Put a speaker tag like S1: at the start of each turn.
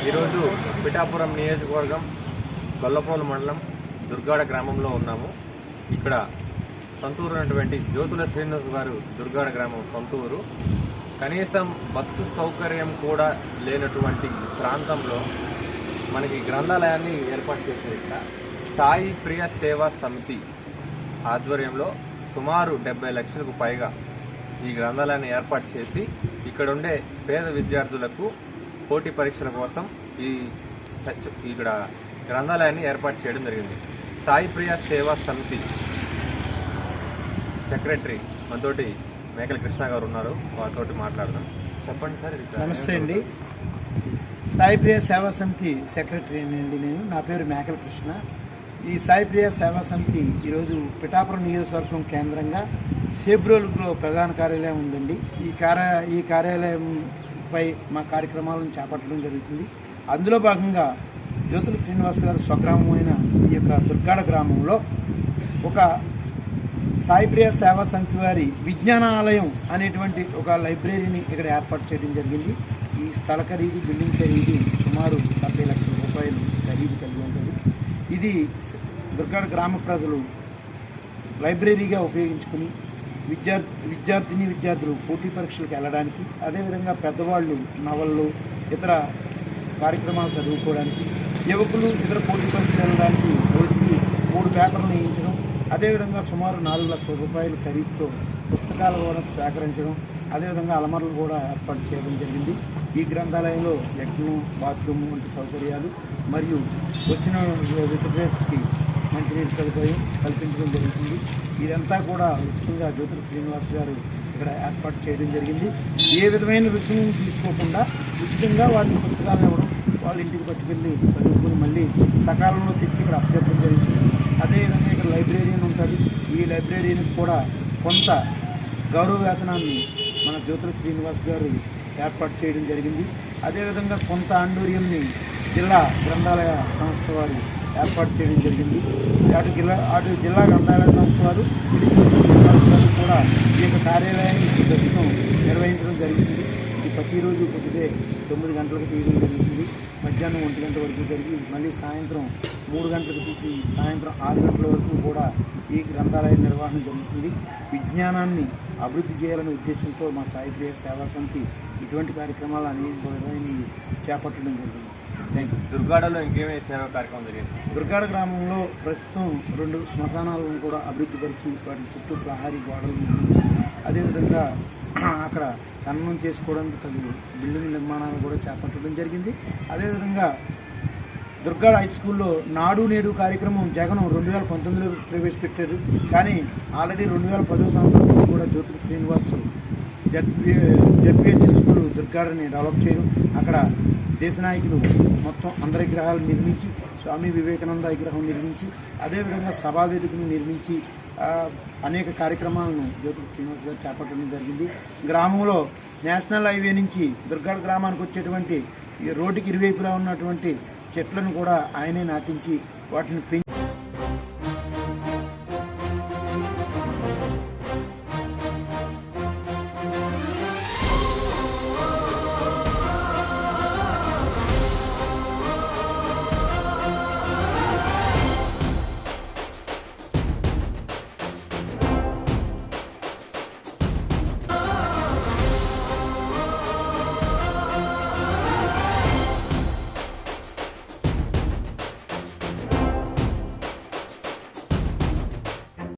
S1: ఈరోజు పిఠాపురం నియోజకవర్గం గొల్లప్రోలు మండలం దుర్గాడ గ్రామంలో ఉన్నాము. ఇక్కడ సొంతూరు ఉన్నటువంటి జ్యోతుల శ్రీనివాస్ గారు దుర్గాడ గ్రామం సొంతూరు. కనీసం బస్సు సౌకర్యం కూడా లేనటువంటి ప్రాంతంలో మనకి గ్రంథాలయాన్ని ఏర్పాటు చేశారు. ఇక్కడ సాయి ప్రియ సేవా సమితి ఆధ్వర్యంలో సుమారు 70 లక్షలకు పైగా ఈ గ్రంథాలయాన్ని ఏర్పాటు చేసి ఇక్కడ ఉండే పేద విద్యార్థులకు పోటీ పరీక్షల కోసం ఇక్కడ గ్రంథాలయాన్ని ఏర్పాటు చేయడం జరిగింది. సాయి ప్రియ సేవా సమితి సెక్రటరీ మనతోటి మేకల కృష్ణ గారు ఉన్నారు, వారితో మాట్లాడదాం. చెప్పండి సార్.
S2: నమస్తే అండి. సాయి ప్రియ సేవా సమితి సెక్రటరీ అండి నేను. నా పేరు మేకల కృష్ణ. ఈ సాయి ప్రియ సేవా సమితి ఈరోజు పిఠాపురం నియోజకవర్గం కేంద్రంగా సేబ్రోలులో ప్రధాన కార్యాలయం ఉందండి. ఈ కార్యాలయంపై మా కార్యక్రమాలను చేపట్టడం జరుగుతుంది. అందులో భాగంగా జ్యోతుల శ్రీనివాస్ గారు స్వగ్రామమైన ఈ యొక్క దుర్గాడ గ్రామంలో ఒక సాయి ప్రియ సేవా సమితి వారి విజ్ఞానాలయం అనేటువంటి ఒక లైబ్రరీని ఇక్కడ ఏర్పాటు చేయడం జరిగింది. ఈ స్థల ఖరీదు, బిల్డింగ్ ఖరీదు సుమారు 70 లక్షల రూపాయలు ఖరీదు కలిగి ఉంటుంది. ఇది దుర్గాడ గ్రామ ప్రజలు లైబ్రరీగా ఉపయోగించుకుని విద్యార్థులు పోటీ పరీక్షలకు వెళ్ళడానికి, అదేవిధంగా పెద్దవాళ్ళు నవళ్ళు ఇతర కార్యక్రమాలు చదువుకోవడానికి, యువకులు ఇతర పోటీ పరీక్షలు వెళ్ళడానికి రోజుకి 3 పేపర్లు వేయించడం, అదేవిధంగా సుమారు 4 లక్షల రూపాయల ఖరీదుతో పుస్తకాలు కూడా సేకరించడం, అదేవిధంగా అలమరలు కూడా ఏర్పాటు చేయడం జరిగింది. ఈ గ్రంథాలయంలో లెట్రిన్, బాత్రూమ్ వంటి సౌకర్యాలు మరియు వచ్చిన విజిటర్స్కి మంచినీటి సదుపాయం కల్పించడం జరుగుతుంది. ఇదంతా కూడా ఉచితంగా జ్యోతుల శ్రీనివాస్ గారు ఇక్కడ ఏర్పాటు చేయడం జరిగింది. ఏ విధమైన రుసుము తీసుకోకుండా ఉచితంగా వారిని పుస్తకాలు ఇవ్వడం, వాళ్ళ ఇంటికి పట్టుకెళ్ళి చదువుకుని మళ్ళీ సకాలంలో తెచ్చి ఇక్కడ అప్పచెప్పడం జరుగుతుంది. అదేవిధంగా ఇక్కడ లైబ్రరీని ఉంటుంది. ఈ లైబ్రరీకి కూడా కొంత గౌరవ వేతనాన్ని మన జ్యోతుల శ్రీనివాస్ గారు ఏర్పాటు చేయడం జరిగింది. అదేవిధంగా కొంత ఆండూర్యంని జిల్లా గ్రంథాలయ సంస్థ వారు ఏర్పాటు చేయడం జరిగింది. అటు జిల్లా గ్రంథాలయ సంస్థ వారు శ్రీనివాస్ గారు కూడా ఈ యొక్క కార్యాలయాన్ని ప్రస్తుతం నిర్వహించడం జరుగుతుంది. ఇది ప్రతిరోజు పొద్దుటే 9 గంటలకు తీయడం జరుగుతుంది. మధ్యాహ్నం 1 గంట వరకు జరిగి మళ్ళీ సాయంత్రం 3 గంటలకు తీసి సాయంత్రం 6 గంటల వరకు కూడా ఈ గ్రంథాలయ నిర్వహణ జరుగుతుంది. విజ్ఞానాన్ని అభివృద్ధి చేయాలనే ఉద్దేశంతో మా సాయి ప్రియ సేవా సమితి ఇటువంటి కార్యక్రమాలు అనేక చేపట్టడం జరిగింది. Thank you.
S1: దుర్గాడలో ఇంకేమైనా సేవా కార్యక్రమం జరిగింది?
S2: దుర్గాడ గ్రామంలో ప్రస్తుతం 2 శ్మశానాలను కూడా అభివృద్ధి పరిచి వాటి చుట్టూ ప్రహారీ గోడలు నిర్మించి, అదేవిధంగా అక్కడ ఖననం చేసుకోవడానికి తగు బిల్డింగ్ నిర్మాణాలు కూడా చేపట్టడం జరిగింది. అదేవిధంగా దుర్గాడ హై స్కూల్లో నాడు నేడు కార్యక్రమం జగన్ 2019లో ప్రవేశపెట్టారు. కానీ ఆల్రెడీ 2010వ సంవత్సరం నుంచి కూడా జ్యోతుల శ్రీనివాస్ జడ్పిహెచ్ స్కూల్ దుర్గాడని డెవలప్ చేయడం, అక్కడ దేశ నాయకులు మొత్తం అందరి విగ్రహాలు నిర్మించి, స్వామి వివేకానంద విగ్రహం నిర్మించి, అదేవిధంగా సభావేదికను నిర్మించి అనేక కార్యక్రమాలను జ్యోతుల శ్రీనివాస్ గారు చేపట్టడం జరిగింది. గ్రామంలో నేషనల్ హైవే నుంచి దుర్గాడ గ్రామానికి వచ్చేటువంటి ఈ రోడ్డుకి ఇరువైపులా ఉన్నటువంటి చెట్లను కూడా ఆయనే నాటించి వాటిని